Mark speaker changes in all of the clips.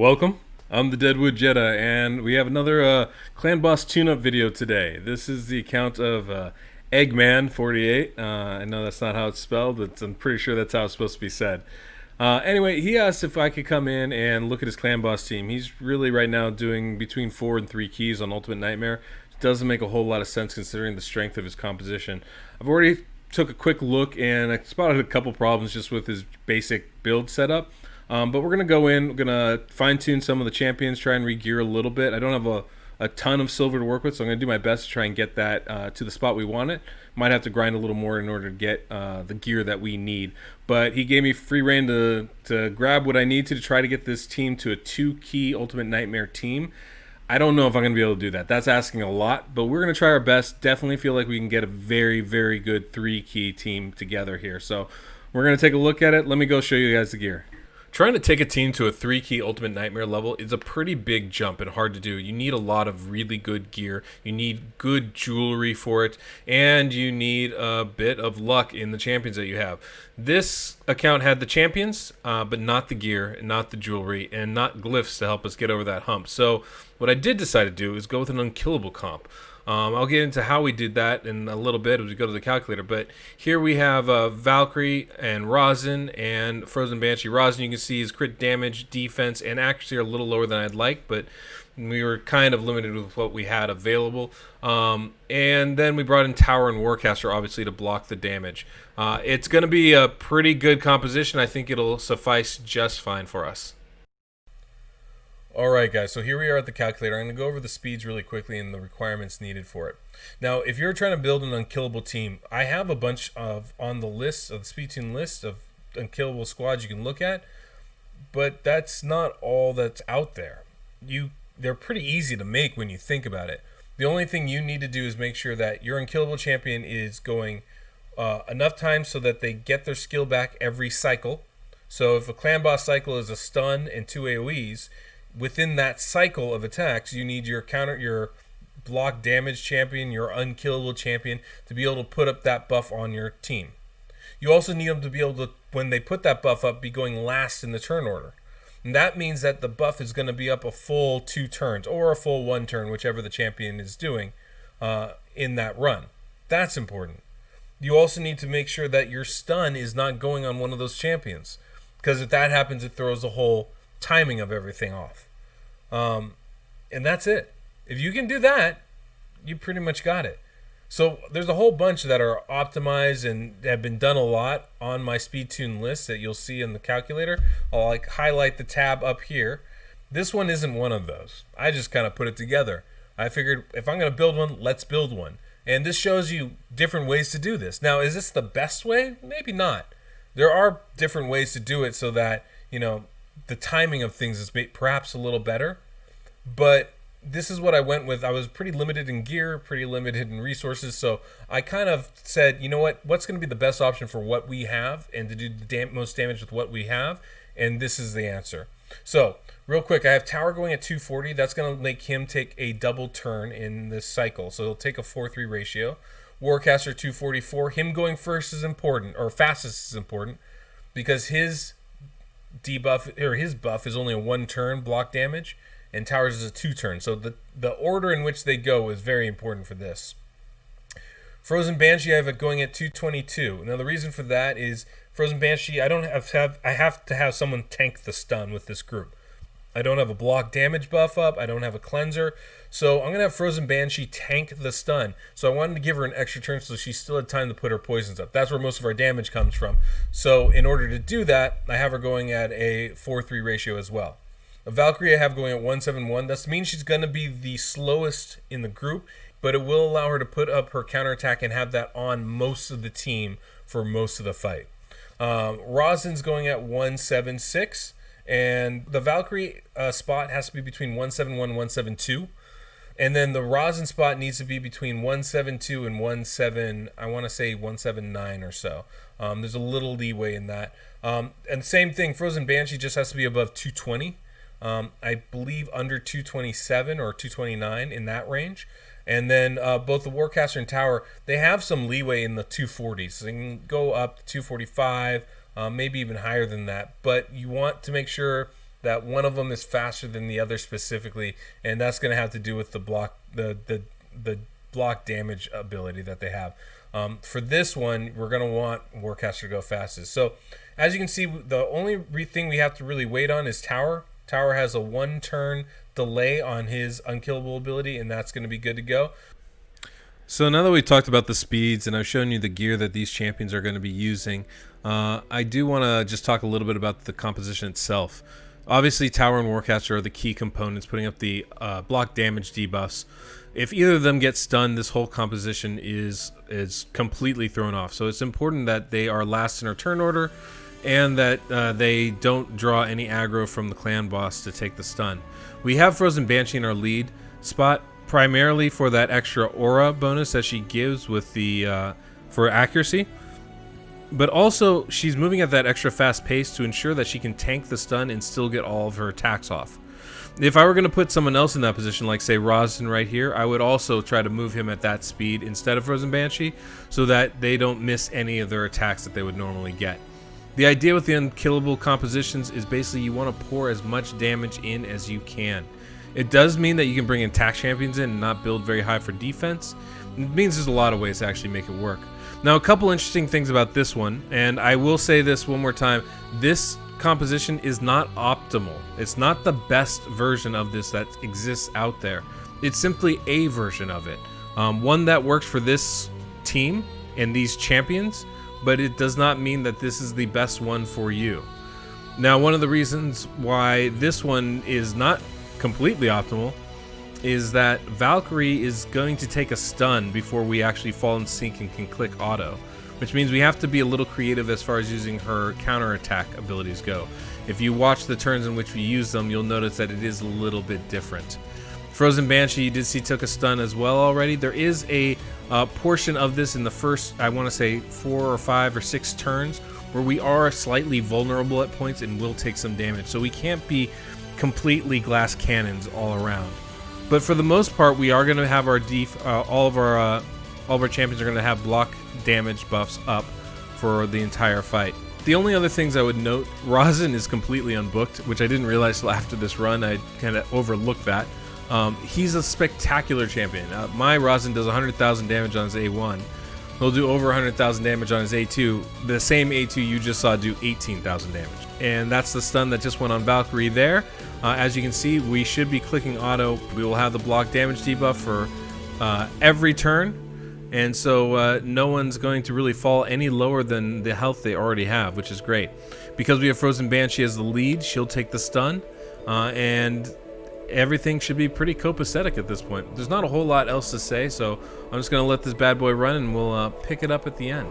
Speaker 1: Welcome. I'm the Deadwood Jedi, and we have another Clan Boss tune-up video today. This is the account of Eggman48. I know that's not how it's spelled, but I'm pretty sure that's how it's supposed to be said. Anyway, he asked if I could come in and look at his Clan Boss team. He's really right now doing between 4 and 3 keys on Ultimate Nightmare. It doesn't make a whole lot of sense considering the strength of his composition. I've already took a quick look, and I spotted a couple problems just with his basic build setup. But we're going to go in, we're going to fine-tune some of the champions, try and re-gear a little bit. I don't have a ton of silver to work with, so I'm going to do my best to try and get that to the spot we want it. Might have to grind a little more in order to get the gear that we need. But he gave me free reign to grab what I need to try to get this team to a 2-key Ultimate Nightmare team. I don't know if I'm going to be able to do that. That's asking a lot, but we're going to try our best. Definitely feel like we can get a very, very good 3-key team together here. So we're going to take a look at it. Let me go show you guys the gear. Trying to take a team to a 3-key Ultimate Nightmare level is a pretty big jump and hard to do. You need a lot of really good gear, you need good jewelry for it, and you need a bit of luck in the champions that you have. This account had the champions, but not the gear, not the jewelry, and not glyphs to help us get over that hump. So what I did decide to do is go with an Unkillable comp. I'll get into how we did that in a little bit as we go to the calculator, but here we have Valkyrie and Rosin and Frozen Banshee. Rosin, you can see his crit damage, defense, and accuracy are a little lower than I'd like, but we were kind of limited with what we had available. And then we brought in Tower and Warcaster, obviously, to block the damage. It's going to be a pretty good composition. I think it'll suffice just fine for us. Alright guys, so here we are at the calculator. I'm going to go over the speeds really quickly and the requirements needed for it. Now, if you're trying to build an unkillable team, I have a bunch of, on the list, of the speed tune list of unkillable squads you can look at, but that's not all that's out there. They're pretty easy to make when you think about it. The only thing you need to do is make sure that your unkillable champion is going enough time so that they get their skill back every cycle. So if a clan boss cycle is a stun and 2 AoEs, within that cycle of attacks, you need your block damage champion, your unkillable champion, to be able to put up that buff on your team. You also need them to be able to, when they put that buff up, be going last in the turn order. And that means that the buff is going to be up a full 2 turns, or a full 1 turn, whichever the champion is doing in that run. That's important. You also need to make sure that your stun is not going on one of those champions, because if that happens, it throws the whole timing of everything off. And that's it. If you can do that, you pretty much got it. So there's a whole bunch that are optimized and have been done a lot on my speed tune list that you'll see in the calculator. I'll highlight the tab up here. This one isn't one of those. I just kind of put it together. I figured if I'm going to build one, let's build one. And this shows you different ways to do this. Now, is this the best way? Maybe not. There are different ways to do it so that, the timing of things is perhaps a little better, but this is what I went with. I was pretty limited in gear, pretty limited in resources, so I kind of said, you know what's going to be the best option for what we have and to do the most damage with what we have, and this is the answer. So, real quick, I have Tower going at 240. That's going to make him take a double turn in this cycle, so he'll take a 4-3 ratio. Warcaster 244, him going first is important, or fastest is important, because his debuff or his buff is only a 1 turn block damage, and Towers is a 2 turn. So the order in which they go is very important for this. Frozen Banshee, I have it going at 222. Now the reason for that is Frozen Banshee, I have to have someone tank the stun with this group. I don't have a block damage buff up. I don't have a cleanser. So I'm going to have Frozen Banshee tank the stun. So I wanted to give her an extra turn so she still had time to put her poisons up. That's where most of our damage comes from. So in order to do that, I have her going at a 4-3 ratio as well. A Valkyrie I have going at 171. That means she's going to be the slowest in the group, but it will allow her to put up her counterattack and have that on most of the team for most of the fight. Rosin's going at 176. And the Valkyrie spot has to be between 171 and 172. And then the Rosin spot needs to be between 172 and 179 or so. There's a little leeway in that. And same thing, Frozen Banshee just has to be above 220. I believe under 227 or 229 in that range. And then both the Warcaster and Tower, they have some leeway in the 240s. So they can go up to 245, maybe even higher than that. But you want to make sure that one of them is faster than the other specifically, and that's going to have to do with the block damage ability that they have. For this one, we're going to want Warcaster to go fastest. So as you can see, the only thing we have to really wait on is Tower. Tower has a 1 turn delay on his Unkillable ability, and that's going to be good to go. So now that we talked about the speeds and I've shown you the gear that these champions are going to be using, I do want to just talk a little bit about the composition itself. Obviously, Tower and Warcaster are the key components, putting up the block damage debuffs. If either of them get stunned, this whole composition is completely thrown off. So it's important that they are last in our turn order, and that they don't draw any aggro from the clan boss to take the stun. We have Frozen Banshee in our lead spot, primarily for that extra aura bonus that she gives with the for accuracy, but also she's moving at that extra fast pace to ensure that she can tank the stun and still get all of her attacks off. If I were going to put someone else in that position, like say Rosin right here, I would also try to move him at that speed instead of Frozen Banshee, so that they don't miss any of their attacks that they would normally get. The idea with the Unkillable compositions is basically you want to pour as much damage in as you can. It does mean that you can bring attack champions in and not build very high for defense. It means there's a lot of ways to actually make it work. Now, a couple interesting things about this one, and I will say this one more time, this composition is not optimal. It's not the best version of this that exists out there. It's simply a version of it. One that works for this team and these champions, but it does not mean that this is the best one for you. Now, one of the reasons why this one is not completely optimal is that Valkyrie is going to take a stun before we actually fall in sync and can click auto, which means we have to be a little creative as far as using her counterattack abilities go. If you watch the turns in which we use them, you'll notice that it is a little bit different. Frozen Banshee, you did see, took a stun as well already. There is a portion of this in the first, I want to say 4 or 5 or 6 turns, where we are slightly vulnerable at points and will take some damage. So we can't be completely glass cannons all around. But for the most part, we are going to have our all of our champions are going to have block damage buffs up for the entire fight. The only other things I would note, Rosin is completely unbooked, which I didn't realize till after this run. I kind of overlooked that. He's a spectacular champion. My Rosin does 100,000 damage on his A1. He'll do over 100,000 damage on his A2. The same A2 you just saw do 18,000 damage. And that's the stun that just went on Valkyrie there. As you can see, we should be clicking auto. We will have the block damage debuff for every turn. And so no one's going to really fall any lower than the health they already have, which is great. Because we have Frozen Banshee as the lead, she'll take the stun. And everything should be pretty copacetic at this point. There's not a whole lot else to say, so I'm just going to let this bad boy run and we'll pick it up at the end.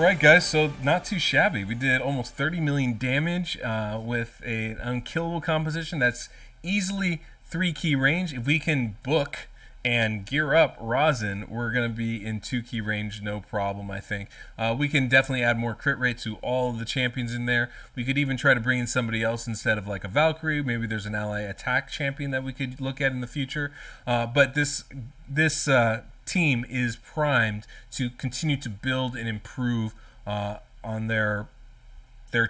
Speaker 1: right, guys, so not too shabby. We did almost 30 million damage with an unkillable composition that's easily 3-key range. If we can book and gear up Rosin, we're going to be in 2-key range, no problem, I think. We can definitely add more crit rate to all of the champions in there. We could even try to bring in somebody else instead of like a Valkyrie. Maybe there's an ally attack champion that we could look at in the future. But this team is primed to continue to build and improve on their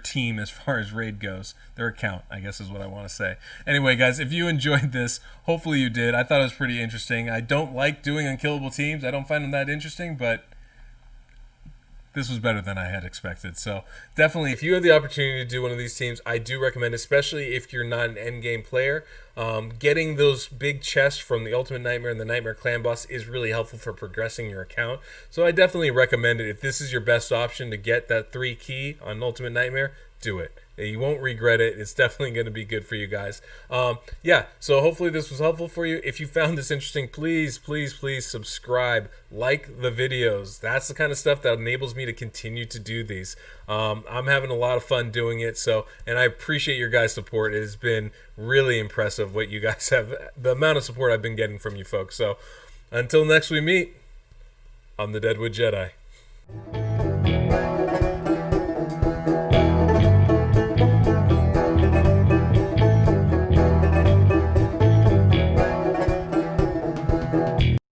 Speaker 1: team as far as raid goes. Their account, I guess, is what I want to say. Anyway, guys, if you enjoyed this, hopefully you did. I thought it was pretty interesting. I don't like doing unkillable teams. I don't find them that interesting, but this was better than I had expected. So definitely, if you have the opportunity to do one of these teams, I do recommend, especially if you're not an endgame player, getting those big chests from the Ultimate Nightmare and the Nightmare Clan boss is really helpful for progressing your account. So I definitely recommend it. If this is your best option to get that 3-key on Ultimate Nightmare, do it. You won't regret it. It's definitely going to be good for you guys. Yeah, so hopefully this was helpful for you. If you found this interesting, please, please, please subscribe. Like the videos. That's the kind of stuff that enables me to continue to do these. I'm having a lot of fun doing it, and I appreciate your guys' support. It has been really impressive what you guys have, the amount of support I've been getting from you folks. So until next we meet, I'm the Deadwood Jedi.